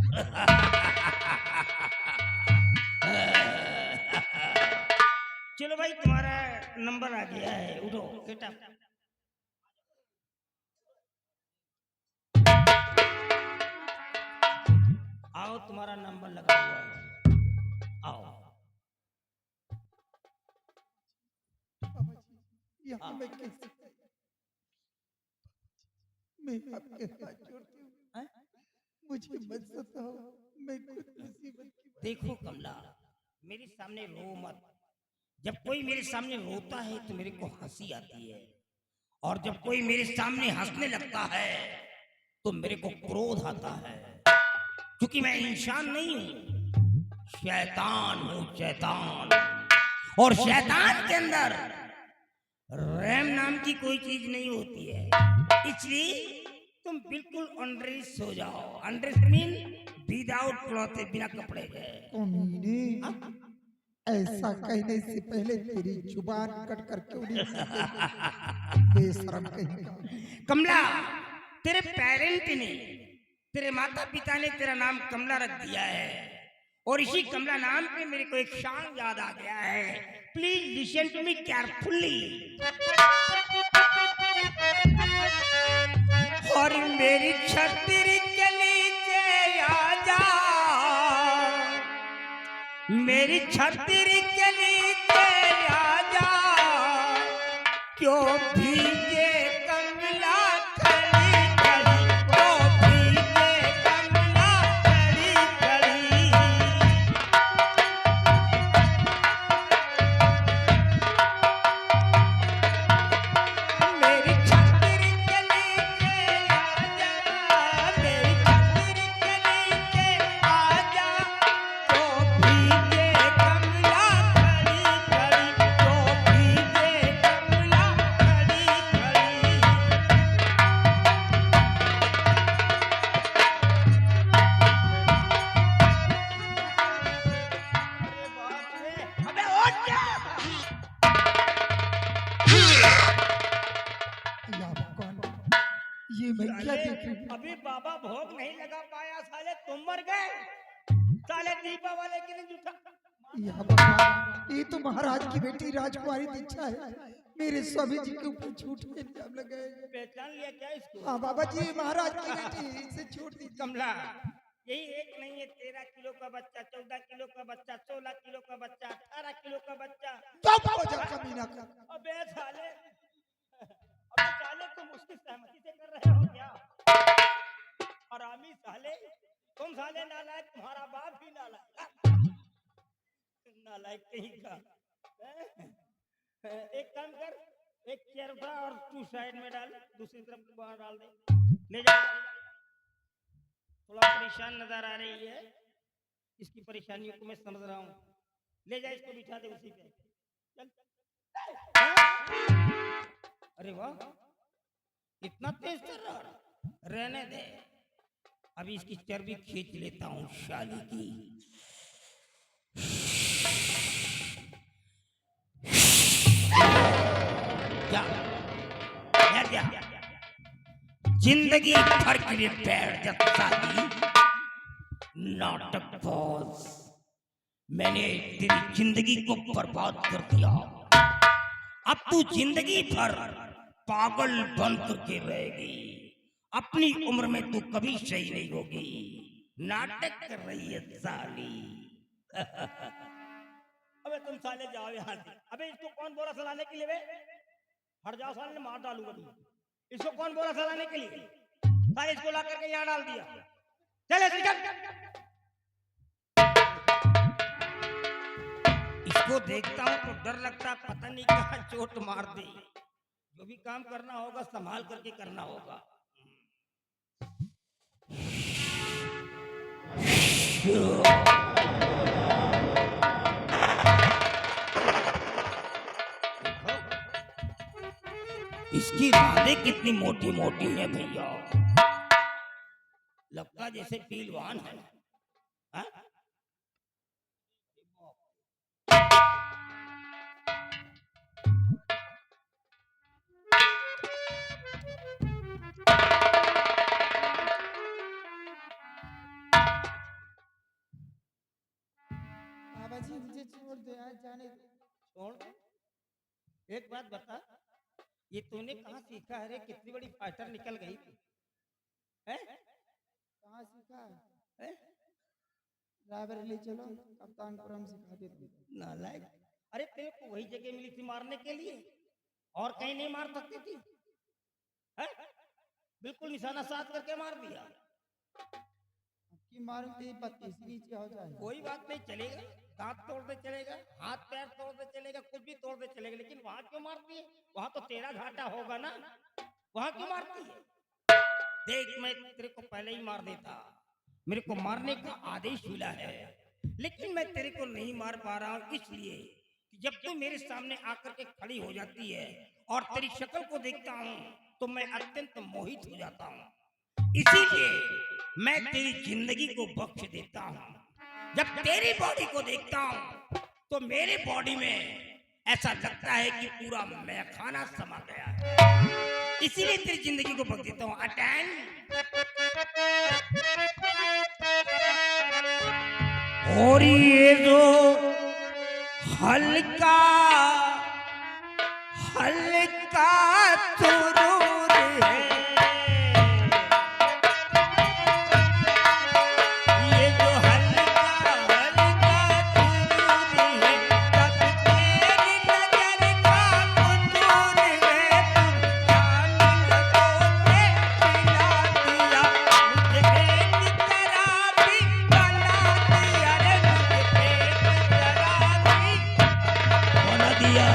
S1: चलो भाई तुम्हारा नंबर आ गया है, उठो बेटा। आओ तुम्हारा नंबर लगा हुआ है, आओ।
S5: बाबा जी यहाँ मैं कैसे, मैं आपके हाथ जोड़ती हूँ,
S1: हैं?
S5: मुझे मत सताओ, मैं खुद मुसीबत की बात।
S1: देखो कमला, मेरे सामने रो मत। जब कोई मेरे सामने रोता है तो मेरे को हंसी आती है, और जब कोई मेरे सामने हंसने लगता है तो मेरे को क्रोध आता है, क्योंकि मैं इंसान नहीं हूं, शैतान हूं, शैतान। और शैतान के अंदर रैम नाम की कोई चीज नहीं होती है। इसलिए तुम बिल्कुल अनड्रेस हो जाओ। अनड्रेस मीन विदाउट क्लॉथ, बिना कपड़े के।
S5: कमीने, ऐसा कहने से पहले तेरी जुबान कट कर क्यों नहीं बेशरम कहेगा।
S1: कमला, तेरे पेरेंट ने, तेरे माता पिता ने तेरा नाम कमला रख दिया है, और इसी कमला नाम पे मेरे को एक शान याद आ गया है। Please listen to me carefully. और मेरी छतरी के नीचे आ जा, मेरी छतरी के नीचे आ जा, क्यों भीगे कमला खड़ी खड़ी, क्यों भीगे कमला खड़ी खड़ी। मेरी छतरी के नीचे आ जा, मेरी छतरी के नीचे आ जा, क्यों भीगे कमला खड़ी खड़ी, क्यों भीगे कमला खड़ी खड़ी। अरे बाप रे, अबे उठ जा।
S5: या भगवान, ये मैं क्या देख रही हूँ?
S1: अभी बाबा भोग नहीं लगा पाया, साले तुम मर गए। साले दीपा वाले की नहीं जूठा।
S5: या भगवान, ये तो महाराज की बेटी राजकुमारी दीक्षा है। मेरे स्वामी जी के ऊपर झूठे इल्जाम लगाए।
S1: पहचान लिया क्या इसको?
S5: हाँ बाबा जी, महाराज की बेटी, इसे छोड़ दीजिए।
S1: कमला, यही एक नहीं है, 13 किलो का बच्चा, 14 किलो का बच्चा, 16 किलो का बच्चा, 18 किलो का बच्चा।
S5: चुप हो जा कमीना का।
S1: अबे साले, अबे साले तुम उसकी सहमति से कर रहे हो क्या? हरामी साले, तुम साले नालायक, तुम्हारा बाप भी नालायक, नालायक कहीं का। एक काम कर, एक चेयर उठा और तू साइड में डाल, दूसरी तरफ बाहर डाल दे, ले जा। थोड़ा परेशान नजर आ रही है, इसकी परेशानियों को मैं समझ रहा हूँ। ले जा, इसको बिठा दे उसी पे, चल। अरे वाह, इतना तेज चल रहा है, रहने दे, अभी इसकी चर्बी खींच लेता हूँ शाली की। क्या जिंदगी भर के लिए बैठ जाता नाटक बॉस, मैंने तेरी जिंदगी को बर्बाद कर दिया। अब तू जिंदगी भर पागल बन करके रहेगी, अपनी उम्र में तू कभी सही नहीं होगी। नाटक कर रही है साली। अबे तुम साले जाओ यहाँ से। अबे इसको कौन बोला सलाने के लिए? बे हट जाओ साले, मार डालूंगा तुम। इसको कौन बोला सलाने के लिए? साले इसको ला करके यहाँ डाल दिया। चले चल। इसको देखता हूँ तो डर लगता, पता नहीं कहाँ चोट मार दे। जो भी काम करना होगा संभाल करके करना होगा। इसकी बातें कितनी मोटी मोटी है भैया, लगता जैसे पीलवान है। हा?
S5: बाबा जी मुझे छोड़ दो यार, जाने दो।
S1: छोड़ दे? एक बात बता, ये तूने कहाँ सीखा है रे? कितनी बड़ी फाइटर निकल गई थी, हैं?
S5: कहाँ सीखा है?
S1: हैं?
S5: ड्राइवर ले चलो, कप्तानपुरम सिखा देते।
S1: नालायक, अरे तेरे को वही जगह मिली थी मारने के लिए, और कहीं नहीं मार सकती थी? हैं? बिल्कुल निशाना साध करके मार दिया।
S5: कि मारूंगी 32 नीचे हो जाए।
S1: कोई बात नहीं, चलेगा, दांत तोड़ दे चलेगा, हाथ पैर तोड़ दे चलेगा, कुछ भी तोड़ दे चलेगा, लेकिन वहां क्यों मारती है? वहां तो तेरा घाटा होगा ना, वहां क्यों मारती है? देख, मैं तेरे को पहले ही मार देता, मेरे को मारने का आदेश मिला है, लेकिन मैं तेरे को नहीं मार पा रहा हूँ, इसलिए कि जब तू मेरे सामने आकर के खड़ी हो जाती है और तेरी शक्ल को देखता हूँ तो मैं अत्यंत मोहित हो जाता हूँ। इसीलिए मैं तेरी जिंदगी को बख्श देता हूँ। जब तेरी बॉडी को देखता हूँ तो मेरे बॉडी में ऐसा लगता है कि पूरा मैखाना समा गया है, इसीलिए तेरी जिंदगी को बख्श देता हूँ। अटैन। और ये जो हल्का हल्का सुरूर है, ये जो हल्का हल्का सुरूर है, तब तेरी नजर का कुसूर है। तुम जान लगोगे पिला दिया मुझे, एक तरह भी बना दिया रे, मुझे एक तरह भी बना दिया।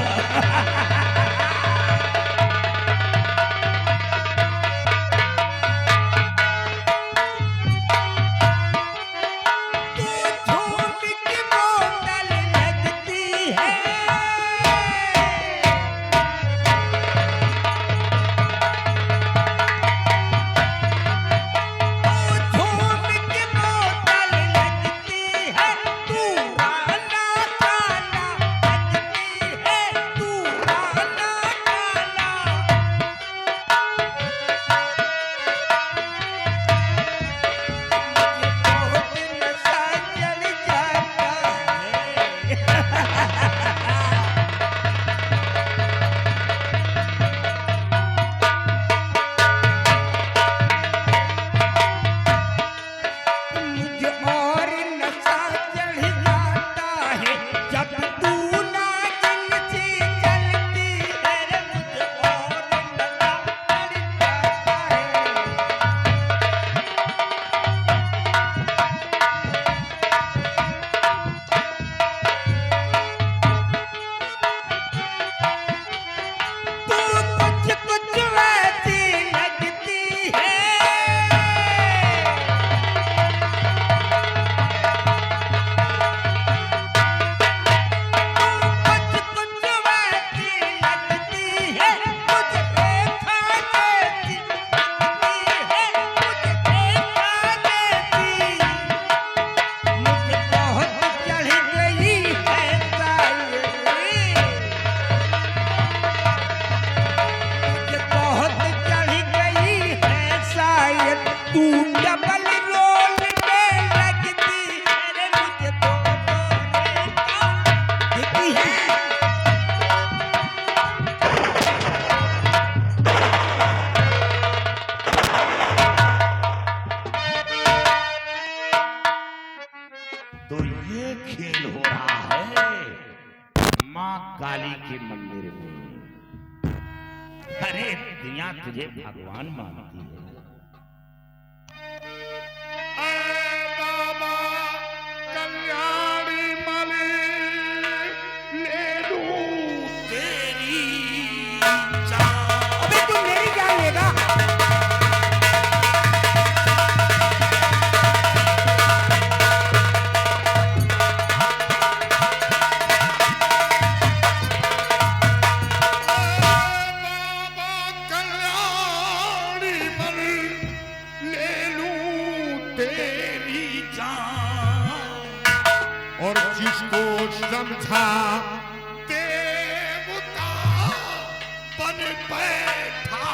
S1: और नशा चढ़ जाता है जब तू नागिन सी चलती है रे मुझ और नशा चढ़ जाता है। तू कुछ कुछ वैसी लगती है कुछ कुछ वैसी लगती है मुझे देखा देती है मुझे देखा देती मुझे बहुत चढ़ गई है शायरी मुझे बहुत चढ़ गई है शायद तू डबल रोल में लगती है रे मुझे तो दिखती है।
S4: तो ये खेल हो रहा है माँ काली के मंदिर में। अरे दुनिया तुझे भगवान मानती है। बाबा कल्याणी मले ले लूं तेरी जान।
S1: अबे तू मेरी जान लेगा।
S4: बाबा कल्याणी मल ले लूं तेरी जान। और जिसको समझा देवता बन बैठा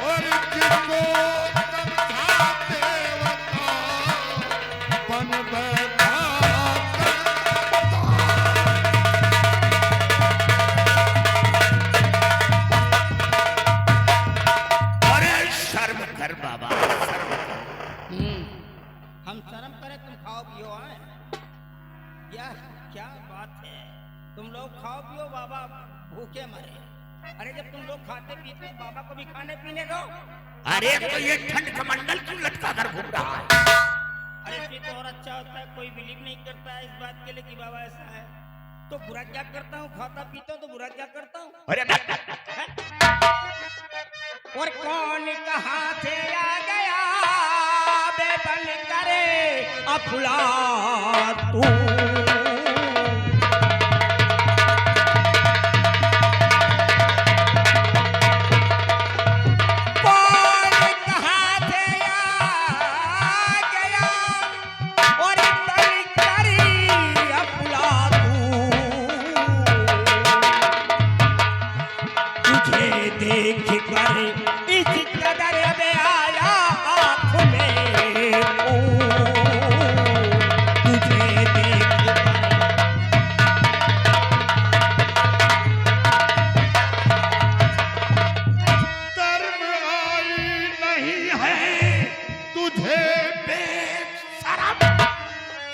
S4: और जिसको समझा देवता बन बैठा अरे शर्म कर बाबा, शर्म कर।
S1: हम शर्म करें तुम खाओ पियो आए क्या क्या बात है तुम लोग खाओ पियो बाबा भूखे मरे। अरे जब तुम लोग खाते पीते तो बाबा को भी खाने पीने दो।
S4: अरे तो ये ठंड कमंडल क्यों लटका कर घूम रहा है?
S1: अरे ये तो और अच्छा होता है कोई बिलीव नहीं करता है इस बात के लिए कि बाबा ऐसा है तो बुरा क्या करता हूँ खाता पीता हूँ तो बुरा क्या करता हूँ।
S4: अरे
S1: और कौन कहाँ से आ गया बेबन करे अफला तू। कौन कहाँ से आ गया और बन करे अफला तू। तुझे देख कर इस कदर में आया आँख में तुझे देख कर
S4: कर्म आई नहीं है तुझे बेशरम।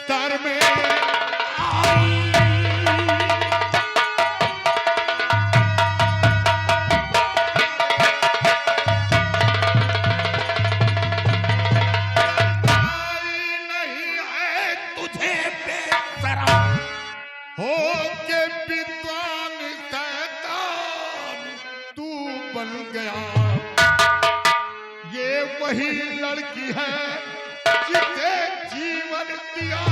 S4: कर्म आई नहीं है तुझे बेशरम। हो के विद्वान शैतान तू बन गया। ये वही लड़की है जिसे जीवन दिया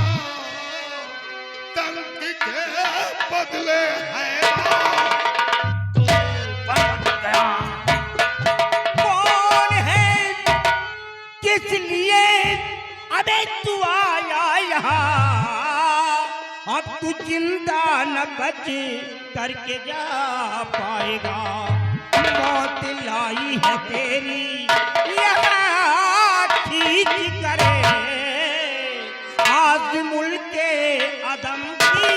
S4: तंक के बदले है तू बन गया।
S1: कौन है किस लिए अबे तू आया यहाँ अब तू जिंदा न बच करके जा पाएगा। मौत लाई है तेरी यहाँ खींच करे आज मुल्के अदम की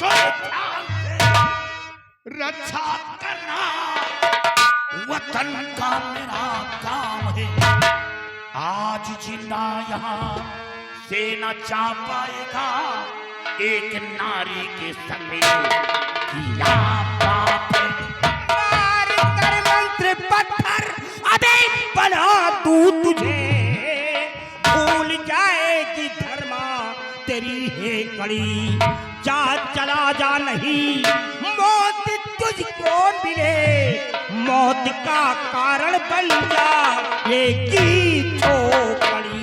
S4: ध्यान से रक्षा करना वतन का मेरा काम है। आज जिंदा यहाँ से न जा पाएगा एक नारी के संग किया पाप।
S1: मार कर मंत्र पत्थर अबे बना तू तुझे भूल जाएगी धर्मा तेरी है कड़ी। जा चला जा नहीं मौत तुझको मिले मौत का कारण बन जाएगी ठोकरी।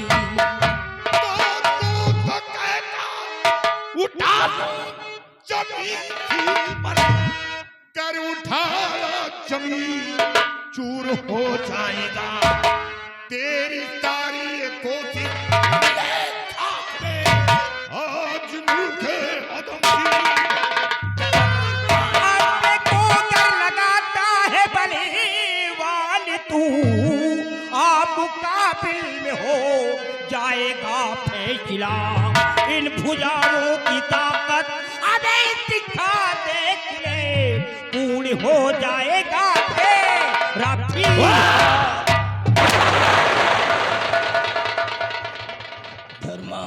S4: उठा जमीन पर कर उठाया जमीन चूर हो जाएगा तेरी सारी ये कोशिश आज मुझे अदम
S1: को कर लगाता है बलवान तू आप काबिल में हो जाएगा फैसला। इन भुजाओं की ताकत अबे दिखा देख ले पूर्ण हो जाएगा तेरा धर्मा।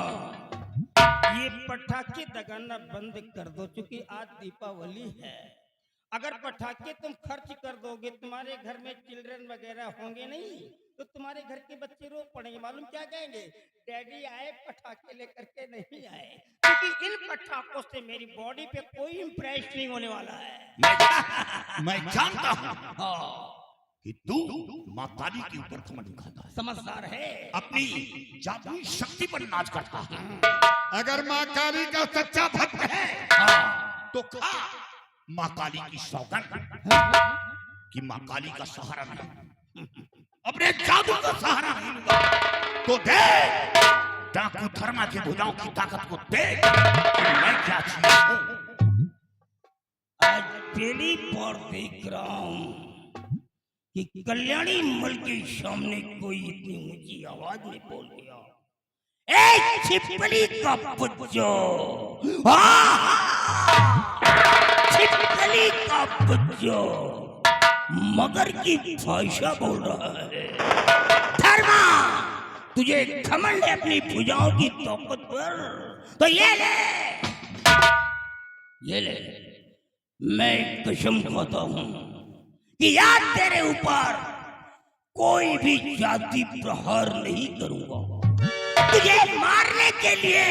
S1: ये पटाखे दगाना बंद कर दो क्योंकि आज दीपावली है। अगर पटाखे तुम खर्च कर दोगे तुम्हारे घर में चिल्ड्रन वगैरह होंगे नहीं तो तुम्हारे घर के बच्चे रो पड़ेंगे। मालूम क्या कहेंगे डैडी आए पटाखे लेकर के नहीं आए। क्योंकि इन पटाखों से मेरी बॉडी पे कोई इंप्रेस नहीं होने वाला है।
S4: मैं जानता हूँ कि तू माँ काली के ऊपर घमंड दिखाता है,
S1: समझदार है,
S4: अपनी जादुई शक्ति पर नाच करता है। अगर माँ काली का सच्चा भक्त है तो खा माँ काली की सौगंध कि माँ काली का सहारा नहीं, अपने जादू का सहारा नहीं लूंगा। तो देख डाकू धर्मा के भुजाओं की ताकत को देख मैं क्या चीज हूँ।
S1: आज पहली बार देख रहा हूँ कि कल्याणी मल के सामने कोई इतनी ऊंची आवाज में बोल गया ए छिपकली का बच्चो, छिपकली का बच्चो मगर की भाषा बोल रहा है। धर्मा तुझे घमंड है अपनी भुजाओं की ताकत पर तो ये ले मैं कसम खाता हूं कि याद तेरे ऊपर कोई भी जाति प्रहार नहीं करूंगा। तुझे मारने के लिए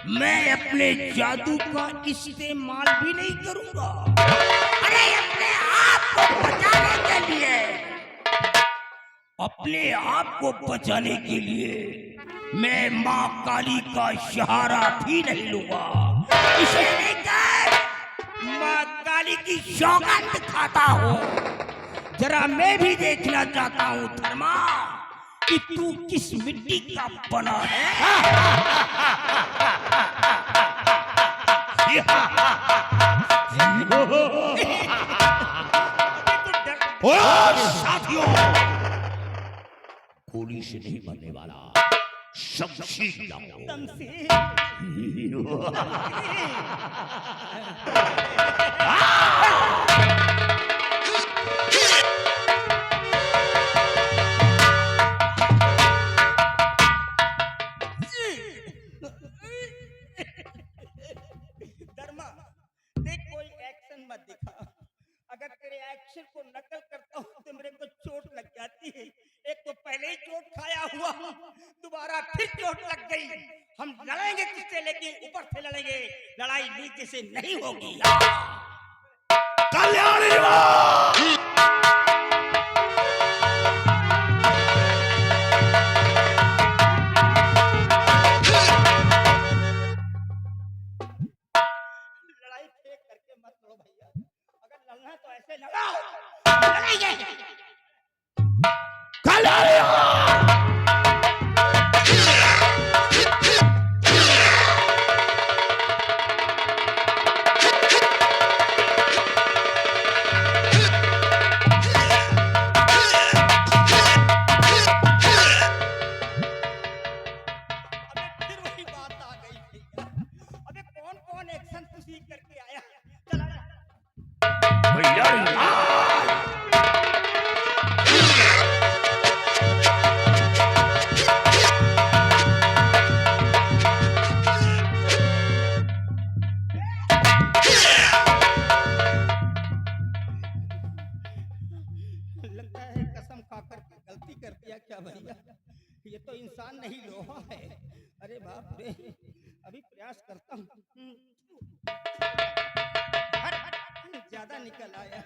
S1: मैं अपने जादू का इस्तेमाल भी नहीं करूंगा। अरे अपने आप को बचाने के लिए, अपने आप को बचाने के लिए मैं माँ काली का सहारा भी नहीं लूंगा। इसे लेकर माँ काली की सौगंध खाता हूँ। जरा मैं भी देखना चाहता हूँ धर्मा कि तू किस मिट्टी का बना है।
S4: ओ साथियों, गोली से नहीं मरने वाला शमशीर लाओ।
S1: धर्मा देख कोई एक्शन मत दिखा। अगर तेरे एक्शन को नकल करता हूँ तो मेरे को चोट लग जाती है। एक तो पहले ही चोट खाया हुआ, दोबारा फिर चोट लग गई। हम लड़ेंगे किससे, लेकिन ऊपर से लड़ेंगे, लड़ाई नीचे से नहीं होगी।
S4: कल्याणी
S1: लड़ाई फेंक करके मत लो भैया, अगर लड़ना तो ऐसे लड़ाओ, लड़ेंगे। ये तो इंसान नहीं लोहा है। अरे बाप रे, अभी प्रयास करता हूँ। हट, हट, ज्यादा निकल आया।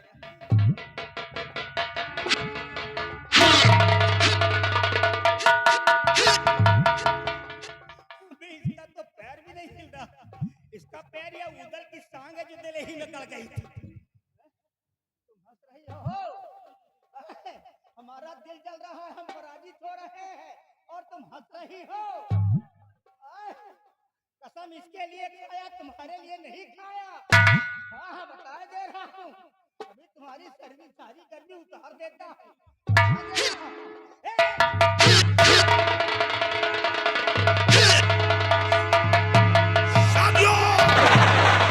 S1: अबे इसका तो पैर भी नहीं हिल रहा। इसका पैर या उधर की टांग है जो दिल ही निकल गई थी। तुम हंस रही हो? हमारा दिल जल रहा है, हम पराजित हो रहे हैं और तुम हंस रही हो। कसम इसके लिए खाया, तुम्हारे लिए नहीं खाया। हाँ बता दे रहा हूँ, अभी तुम्हारी सर्दी सारी गर्मी उतार देता है।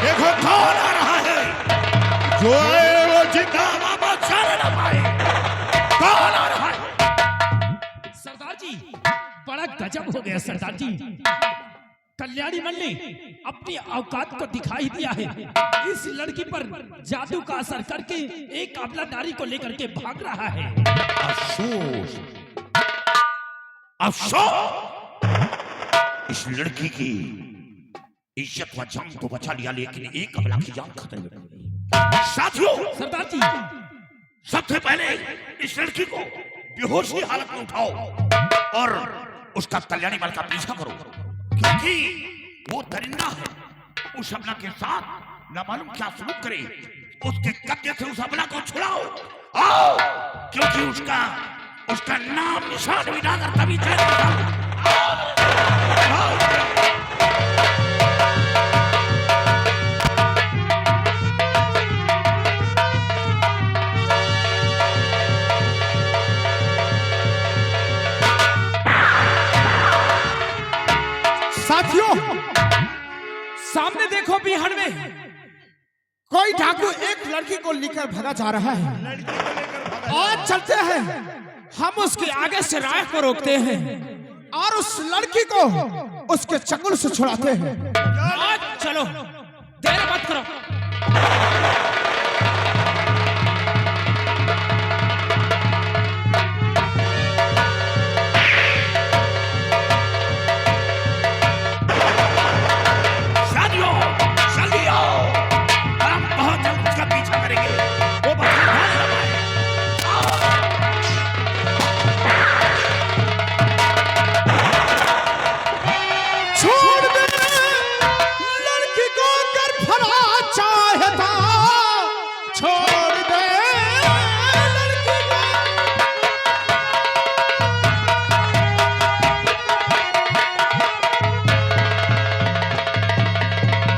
S4: देखो कौन आ रहा है, जो आए वो जिंदा वापस जाने न पाए। कौन आ रहा है?
S7: सरदार जी, बड़ा गजब हो गया सरदार जी। कल्याणी मल ने अपनी औकात को दिखाई दिया है। इस लड़की पर जादू का असर करके एक अबला नारी को लेकर के भाग रहा है।
S4: अफसोस, अफसोस, इस लड़की की इज्जत व जान तो बचा लिया, लेकिन एक अबला की जान खतरे में पड़ गई। साथियों,
S7: सरदार जी,
S4: सबसे पहले इस लड़की को बेहोशी हालत में उठाओ और उसका कल्याणी मल का पीछा करो, क्योंकि वो दरिंदा है। उस अबला के साथ न मालूम क्या सलूक करे। उसके कब्जे से उस अबला को छुड़ाओ, आओ, क्योंकि उसका नाम निशान मिटाकर तभी चलेगा।
S6: साथियों, सामने देखो बिहार में कोई डाकू एक लड़की को लेकर भगा जा रहा है। आज चलते हैं, हम उसके आगे से राह को रोकते हैं और उस लड़की को उसके चंगुल से छुड़ाते हैं।
S7: आज चलो, देर मत करो।